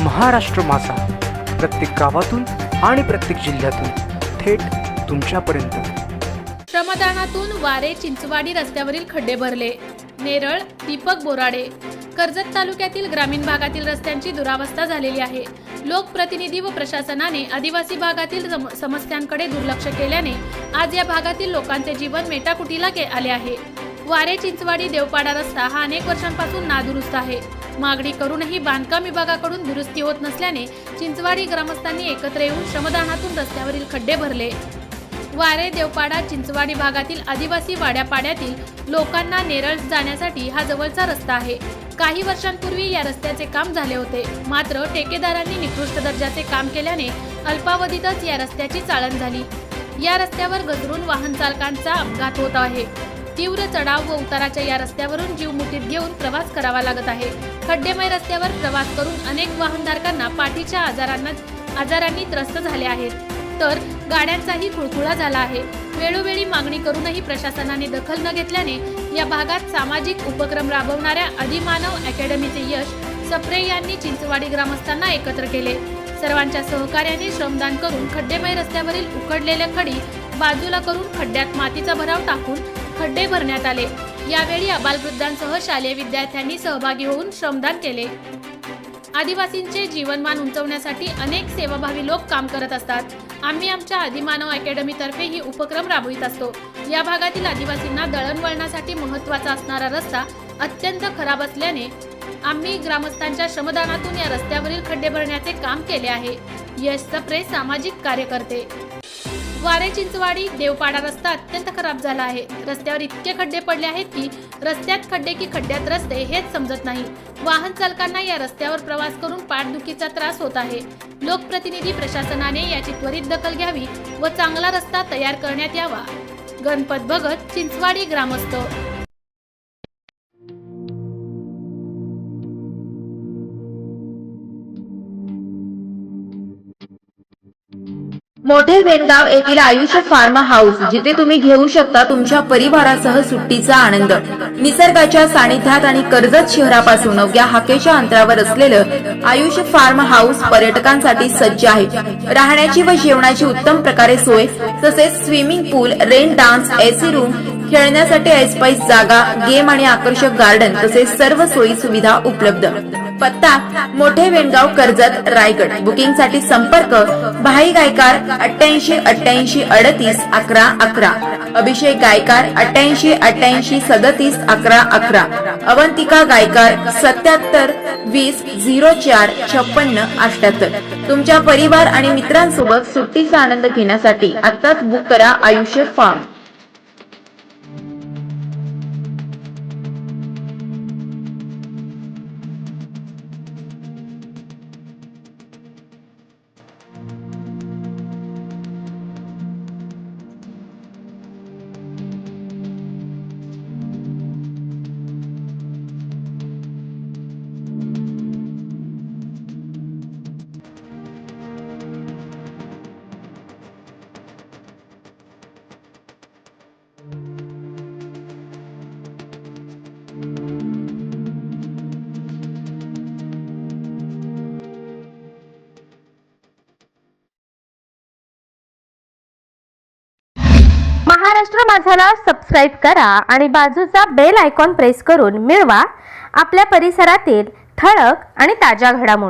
महाराष्ट्र माझा, प्रत्येक गावातून आणि प्रत्येक जिल्ह्यातून थेट तुमच्यापर्यंत। श्रमदानातून वारे चिंचवाडी रस्त्यावरील खड्डे भरले। नेरळ, दीपक बोराडे। कर्जत तालुक्यातील ग्रामीण भागातील रस्त्यांची दुरावस्था झालेली आहे। लोकप्रतिनिधी व प्रशासनाने आदिवासी भागातील समस्यांकडे दुर्लक्ष केल्याने आज या भागातील लोकांचे जीवन मेटाकुटीला आले आहे। वारे चिंचवाडी देवपाडा रस्ता हा अनेक वर्षांपासून नादुरुस्त आहे। मागणी करूनही बांधकाम विभागाकडून दुरुस्ती होत नसल्याने चिंचवाडी ग्रामस्थांनी एकत्र येऊन श्रमदानातून रस्त्यावरील खड्डे भरले। वारे देवपाडा चिंचवाडी भागातील आदिवासी वाड्यापाड्यातील लोकांना नेरळ जाण्यासाठी हा जवळचा रस्ता आहे। काही वर्षांपूर्वी या रस्त्याचे काम झाले होते, मात्र ठेकेदारांनी निकृष्ट दर्जाचे काम केल्याने अल्पावधीतच या रस्त्याची चाळण झाली। या रस्त्यावर गजरून वाहन चालकांचा अपघात होत आहे। तीव्र चढाव व उताराच्या या रस्त्यावरून जीव मुठीत घेऊन प्रवास करावा लागत आहे। खड्डेमय रस्त्यावर प्रवास करून अनेक वाहनधारकांना पाठीच्या आजारांनी त्रस्त झाले आहेत, तर गाड्यांचाही खुळखुळा झाला आहे। वेळोवेळी मागणी करूनही प्रशासनाने दखल न घेतल्याने या भागात सामाजिक उपक्रम राबवणाऱ्या आदिमानव अकॅडमीचे यश सप्रे यांनी चिंचवाडी ग्रामस्थांना एकत्र केले। सर्वांच्या सहकार्याने श्रमदान करून खड्डेमय रस्त्यावरील उखडलेल्या खडी बाजूला करून खड्ड्यात मातीचा भराव टाकून खड्डे भरण्यात आले। यावेळी आबालवृद्धांसह शालेय विद्यार्थ्यांनी सहभागी होऊन श्रमदान केले। आदिवासींचे जीवनमान उंचवण्यासाठी अनेक सेवाभावी लोक काम करत असतात। आम्ही आमच्या आदिमानव अकॅडमी तर्फे ही उपक्रम राबवित असतो। या भागातील आदिवासींना दळणवळणासाठी महत्त्वाचा असणारा रस्ता अत्यंत खराब असल्याने आम्ही ग्रामस्थांच्या श्रमदानातून या रस्त्यावरील खड्डे भरण्याचे काम केले आहे। यश सप्रे, सामाजिक कार्यकर्ते। वारे चिंचवाडी देवपाडा रस्ता अत्यंत खराब झाला आहे। रस्त्यावर इतके खड्डे पडले आहेत की रस्त्यात खड्डे की खड्ड्यात रस्ते हेच समजत नाही। वाहन चालकांना या रस्त्यावर प्रवास करून पाठदुखीचा त्रास होत आहे। लोकप्रतिनिधी प्रशासनाने याची त्वरित दखल घ्यावी व चांगला रस्ता तयार करण्यात यावा। गणपत भगत, चिंचवाडी ग्रामस्थ। मोठे वेणगाव येथील आयुष्य फार्म हाऊस, जिथे तुम्ही घेऊ शकता तुमच्या परिवारासह सुट्टीचा आनंद। निसर्गाच्या सानिध्यात आणि कर्जत शहरापासून अवघ्या हाकेच्या अंतरावर असलेलं आयुष्य फार्म हाऊस पर्यटकांसाठी सज्ज आहे। राहण्याची व जेवणाची उत्तम प्रकारे सोय, तसेच स्विमिंग पूल, रेन डान्स, एसी रूम, खेळण्यासाठी ऐसपैस जागा, गेम आणि आकर्षक गार्डन तसेच सर्व सोयी सुविधा उपलब्ध। पत्ता: मोठे वेणगाव, कर्जत, रायगड। बुकिंग साठी संपर्क: भाई गायकार 88 88 38 11 11, अभिषेक गायकार 88 88 37 11 11, अवंतिका गायकार 77 20 04 56 78। तुमच्या परिवार आणि मित्रांसोबत सुट्टीचा आनंद घेण्यासाठी आताच बुक करा आयुष्य फार्म। महाराष्ट्र माझाला सबस्क्राइब करा आणि बाजूचा बेल आयकॉन प्रेस करून मिळवा आपल्या परिसरातील ठळक आणि ताज्या घडामोडी।